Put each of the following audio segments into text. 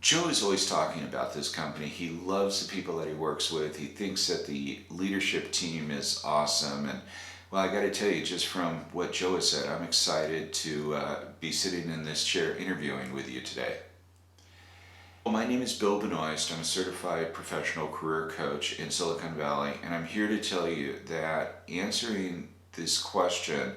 Joe is always talking about this company. He loves the people that he works with. He thinks that the leadership team is awesome. And well, I got to tell you, just from what Joe has said, I'm excited to be sitting in this chair interviewing with you today. Well, my name is Bill Benoist. I'm a certified professional career coach in Silicon Valley, and I'm here to tell you that answering this question,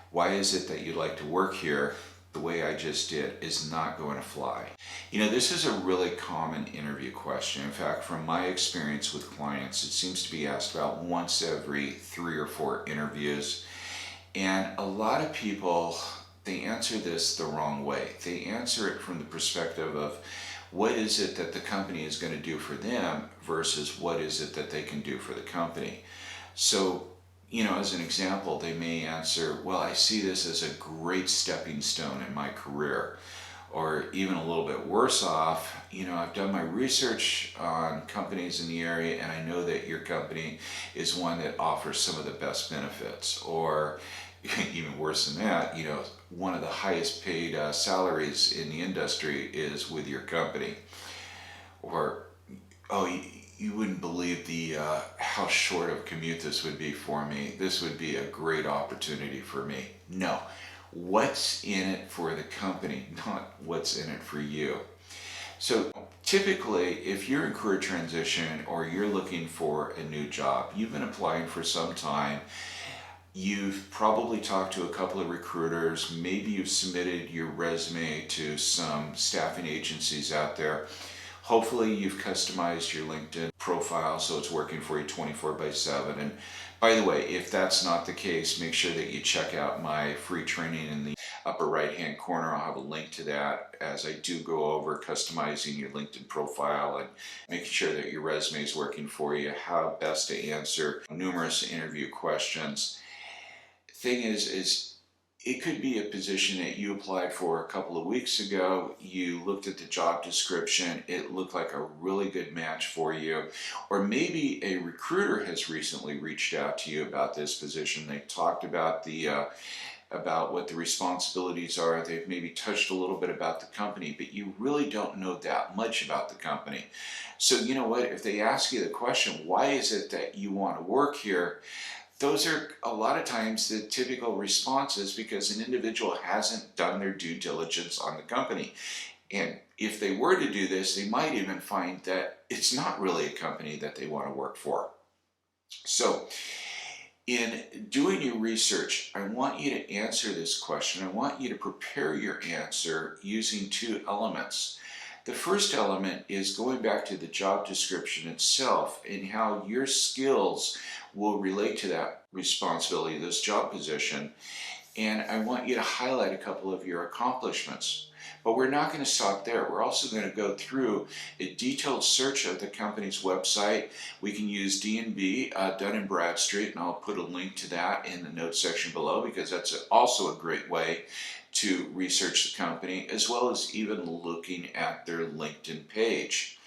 why is it that you like to work here, the way I just did, is not going to fly. This is a really common interview question. In fact, from my experience with clients, it seems to be asked about once every 3 or 4 interviews. And a lot of people, they answer this the wrong way. They answer it from the perspective of what is it that the company is going to do for them versus what is it that they can do for the company. So, as an example, they may answer, well, I see this as a great stepping stone in my career. Or even a little bit worse off, I've done my research on companies in the area and I know that your company is one that offers some of the best benefits. Or even worse than that, one of the highest paid salaries in the industry is with your company. Or, oh, you wouldn't believe the how short of a commute this would be for me. This would be a great opportunity for me. No, what's in it for the company, not what's in it for you. So typically, if you're in career transition or you're looking for a new job, you've been applying for some time, you've probably talked to a couple of recruiters, maybe you've submitted your resume to some staffing agencies out there. Hopefully you've customized your LinkedIn profile so it's working for you 24/7. And by the way, if that's not the case, make sure that you check out my free training in the upper right hand corner. I'll have a link to that as I do go over customizing your LinkedIn profile and making sure that your resume is working for you, how best to answer numerous interview questions. Thing is it could be a position that you applied for a couple of weeks ago. You looked at the job description, it looked like a really good match for you. Or maybe a recruiter has recently reached out to you about this position. They talked about about what the responsibilities are. They've maybe touched a little bit about the company, but you really don't know that much about the company. So you know what? If they ask you the question, why is it that you want to work here? Those are a lot of times the typical responses because an individual hasn't done their due diligence on the company. And if they were to do this, they might even find that it's not really a company that they want to work for. So in doing your research, I want you to answer this question. I want you to prepare your answer using 2 elements. The first element is going back to the job description itself and how your skills will relate to that responsibility, this job position. And I want you to highlight a couple of your accomplishments. But we're not going to stop there. We're also going to go through a detailed search of the company's website. We can use D&B, Dun & Bradstreet, and I'll put a link to that in the notes section below because that's also a great way to research the company, as well as even looking at their LinkedIn page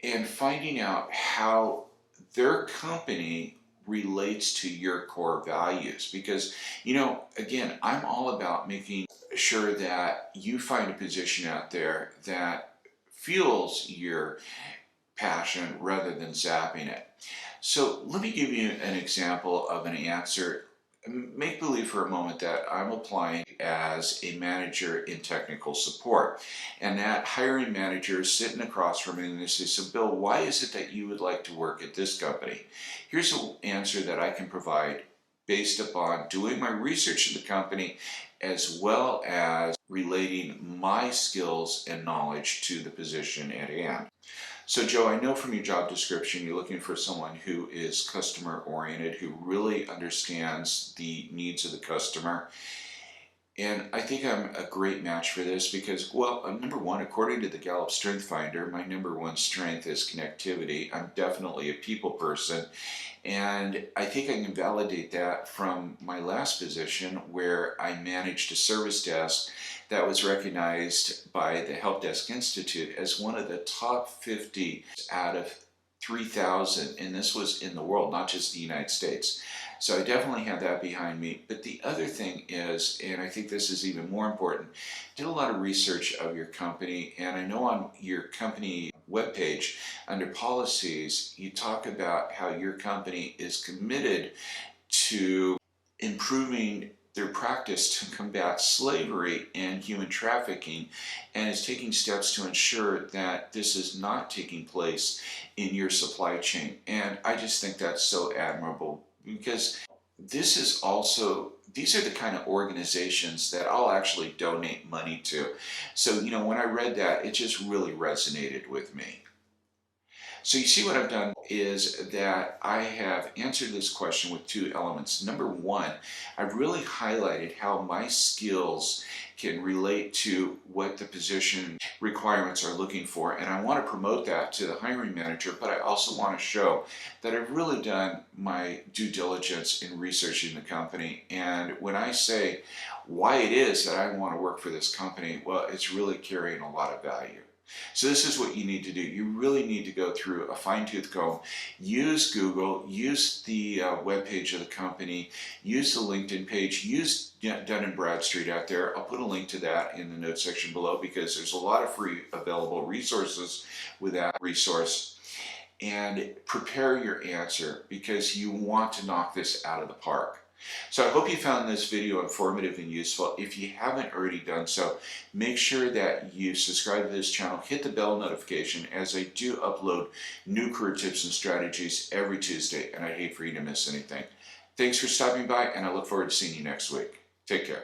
and finding out how their company relates to your core values. Because, again, I'm all about making sure that you find a position out there that fuels your passion rather than zapping it. So let me give you an example of an answer. Make believe for a moment that I'm applying as a manager in technical support, and that hiring manager is sitting across from me and they say, so Bill, why is it that you would like to work at this company? Here's an answer that I can provide based upon doing my research in the company as well as relating my skills and knowledge to the position at hand. So Joe, I know from your job description you're looking for someone who is customer oriented, who really understands the needs of the customer. And I think I'm a great match for this because, well, number one, according to the Gallup Strength Finder, my number one strength is connectivity. I'm definitely a people person. And I think I can validate that from my last position where I managed a service desk that was recognized by the Help Desk Institute as one of the top 50 out of 3,000, and this was in the world, not just the United States. So I definitely have that behind me. But the other thing is, and I think this is even more important, did a lot of research of your company, and I know on your company webpage under policies, you talk about how your company is committed to improving their practice to combat slavery and human trafficking, and is taking steps to ensure that this is not taking place in your supply chain. And I just think that's so admirable because this is also, these are the kind of organizations that I'll actually donate money to. So, when I read that, it just really resonated with me. So you see what I've done is that I have answered this question with two elements. Number one, I've really highlighted how my skills can relate to what the position requirements are looking for. And I want to promote that to the hiring manager, but I also want to show that I've really done my due diligence in researching the company. And when I say why it is that I want to work for this company, well, it's really carrying a lot of value. So this is what you need to do. You really need to go through a fine-tooth comb, use Google, use the webpage of the company, use the LinkedIn page, use Dun & Bradstreet out there. I'll put a link to that in the notes section below because there's a lot of free available resources with that resource. And prepare your answer because you want to knock this out of the park. So I hope you found this video informative and useful. If you haven't already done so, make sure that you subscribe to this channel, hit the bell notification as I do upload new career tips and strategies every Tuesday, and I'd hate for you to miss anything. Thanks for stopping by, and I look forward to seeing you next week. Take care.